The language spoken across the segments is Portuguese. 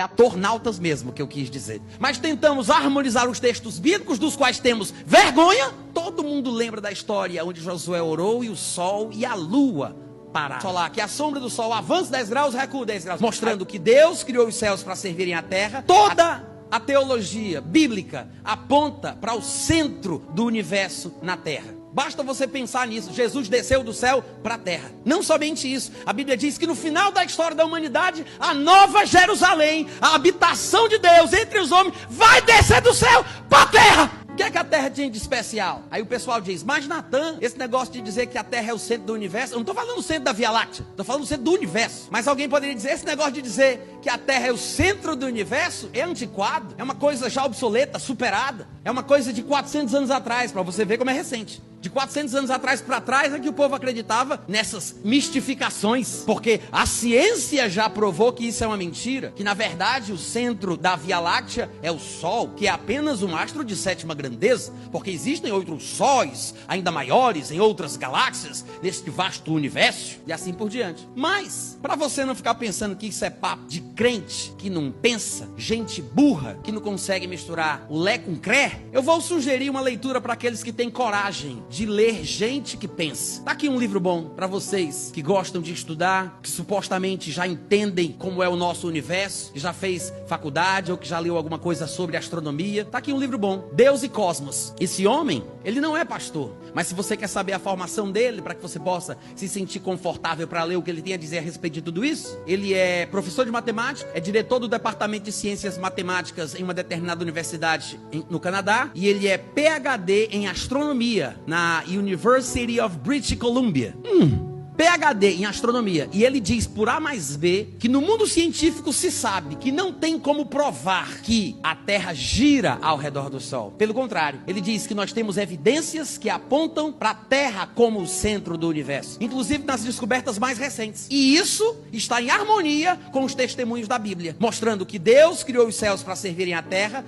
atornautas mesmo que eu quis dizer. Mas tentamos harmonizar os textos bíblicos dos quais temos vergonha. Todo mundo lembra da história onde Josué orou e o sol e a lua pararam. Solar, que a sombra do sol avança 10 graus, recua 10 graus. Mostrando que Deus criou os céus para servirem a terra. Toda a teologia bíblica aponta para o centro do universo na terra. Basta você pensar nisso. Jesus desceu do céu para a terra. Não somente isso. A Bíblia diz que no final da história da humanidade, a nova Jerusalém, a habitação de Deus entre os homens, vai descer do céu para a terra. O que é que a terra tinha de especial? Aí o pessoal diz, mas Natan, esse negócio de dizer que a terra é o centro do universo, eu não estou falando do centro da Via Láctea, estou falando do centro do universo. Mas alguém poderia dizer, esse negócio de dizer que a terra é o centro do universo é antiquado, é uma coisa já obsoleta, superada, é uma coisa de 400 anos atrás, para você ver como é recente. De 400 anos atrás para trás é que o povo acreditava nessas mistificações, porque a ciência já provou que isso é uma mentira, que na verdade o centro da Via Láctea é o Sol, que é apenas um astro de sétima grandeza, porque existem outros sóis ainda maiores em outras galáxias, neste vasto universo, e assim por diante. Mas, para você não ficar pensando que isso é papo de crente, que não pensa, gente burra, que não consegue misturar o lé com cré, eu vou sugerir uma leitura para aqueles que têm coragem de ler gente que pensa. Tá aqui um livro bom para vocês que gostam de estudar, que supostamente já entendem como é o nosso universo, que já fez faculdade ou que já leu alguma coisa sobre astronomia. Tá aqui um livro bom, Deus e Cosmos. Esse homem, ele não é pastor, mas se você quer saber a formação dele, para que você possa se sentir confortável para ler o que ele tem a dizer a respeito de tudo isso, ele é professor de matemática, é diretor do departamento de ciências matemáticas em uma determinada universidade no Canadá, e ele é PhD em astronomia na University of British Columbia. PhD em astronomia. E ele diz por A mais B que no mundo científico se sabe que não tem como provar que a Terra gira ao redor do Sol. Pelo contrário, ele diz que nós temos evidências que apontam para a Terra como o centro do universo, inclusive nas descobertas mais recentes. E isso está em harmonia com os testemunhos da Bíblia, mostrando que Deus criou os céus para servirem a Terra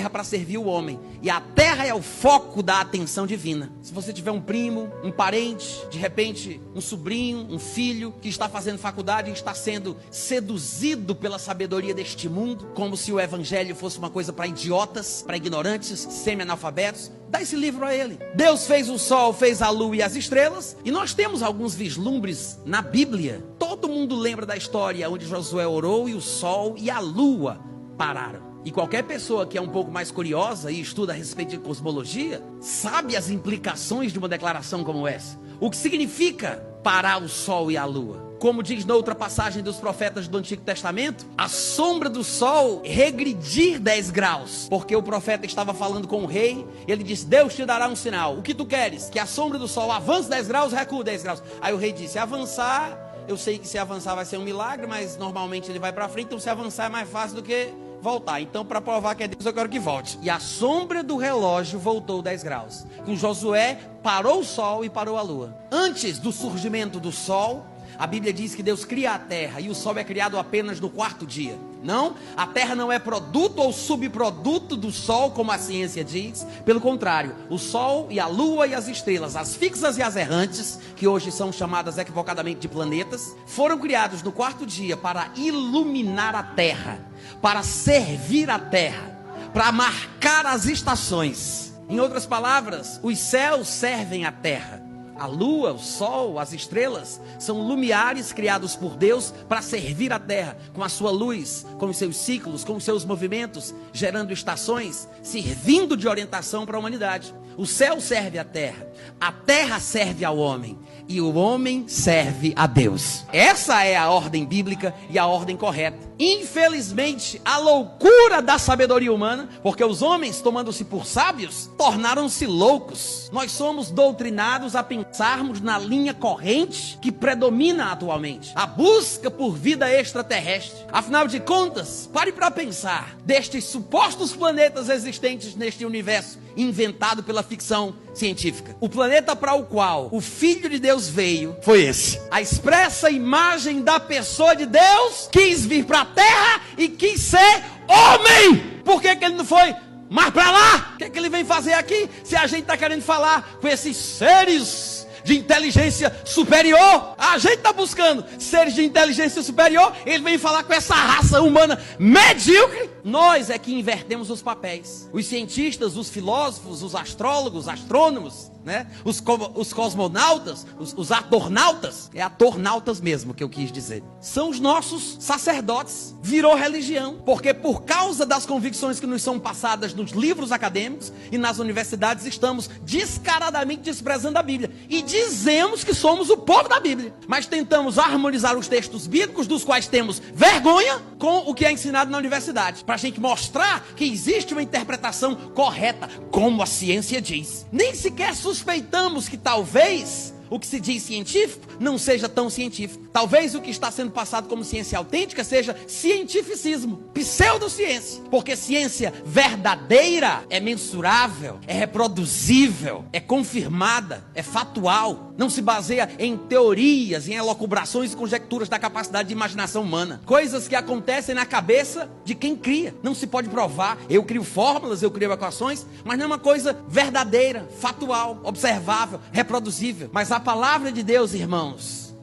para servir o homem. E a Terra é o foco da atenção divina. Se você tiver um primo, um parente, de repente um sobrinho, um filho que está fazendo faculdade e está sendo seduzido pela sabedoria deste mundo, como se o evangelho fosse uma coisa para idiotas, para ignorantes, semi-analfabetos, dá esse livro a ele. Deus fez o sol, fez a lua e as estrelas, e nós temos alguns vislumbres na Bíblia. Todo mundo lembra da história onde Josué orou e o sol e a lua pararam. E qualquer pessoa que é um pouco mais curiosa e estuda a respeito de cosmologia, sabe as implicações de uma declaração como essa. O que significa parar o sol e a lua? Como diz noutra passagem dos profetas do Antigo Testamento, a sombra do sol regredir 10 graus. Porque o profeta estava falando com o rei, ele disse, Deus te dará um sinal. O que tu queres? Que a sombra do sol avance 10 graus, recua 10 graus. Aí o rei disse, avançar, eu sei que se avançar vai ser um milagre, mas normalmente ele vai para frente, então se avançar é mais fácil do que voltar. Então, para provar que é Deus, eu quero que volte. E a sombra do relógio voltou 10 graus. Com Josué, parou o sol e parou a lua. Antes do surgimento do sol, a Bíblia diz que Deus cria a terra e o sol é criado apenas no 4º dia. Não, a terra não é produto ou subproduto do sol, como a ciência diz. Pelo contrário, o sol e a lua e as estrelas, as fixas e as errantes, que hoje são chamadas equivocadamente de planetas, foram criados no 4º dia para iluminar a terra, para servir a terra, para marcar as estações. Em outras palavras, os céus servem a terra. A lua, o sol, as estrelas são lumiares criados por Deus para servir a terra, com a sua luz, com os seus ciclos, com os seus movimentos, gerando estações, servindo de orientação para a humanidade. O céu serve a terra serve ao homem, e o homem serve a Deus. Essa é a ordem bíblica e a ordem correta. Infelizmente, a loucura da sabedoria humana, porque os homens, tomando-se por sábios, tornaram-se loucos. Nós somos doutrinados a pensarmos na linha corrente que predomina atualmente, a busca por vida extraterrestre. Afinal de contas, pare para pensar, destes supostos planetas existentes neste universo, inventado pela ficção científica, o planeta para o qual o Filho de Deus veio foi esse. A expressa imagem da pessoa de Deus quis vir para a terra e quis ser homem. Por que ele não foi mais para lá? O que ele vem fazer aqui? Se a gente está querendo falar com esses seres de inteligência superior. A gente está buscando seres de inteligência superior. Ele vem falar com essa raça humana medíocre. Nós é que invertemos os papéis. Os cientistas, os filósofos, os astrólogos, astrônomos, né? Os cosmonautas, os atornautas. É atornautas mesmo que eu quis dizer. São os nossos sacerdotes. Virou religião. Porque por causa das convicções que nos são passadas nos livros acadêmicos e nas universidades, estamos descaradamente desprezando a Bíblia. E dizemos que somos o povo da Bíblia. Mas tentamos harmonizar os textos bíblicos, dos quais temos vergonha, com o que é ensinado na universidade. Para a gente mostrar que existe uma interpretação correta, como a ciência diz. Nem sequer suspeitamos que talvez o que se diz científico não seja tão científico. Talvez o que está sendo passado como ciência autêntica seja cientificismo, pseudociência. Porque ciência verdadeira é mensurável, é reproduzível, é confirmada, é factual. Não se baseia em teorias, em elucubrações e conjecturas da capacidade de imaginação humana. Coisas que acontecem na cabeça de quem cria. Não se pode provar. Eu crio fórmulas, eu crio equações, mas não é uma coisa verdadeira, factual, observável, reproduzível. Mas a palavra de Deus, irmãos,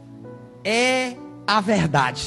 é a verdade.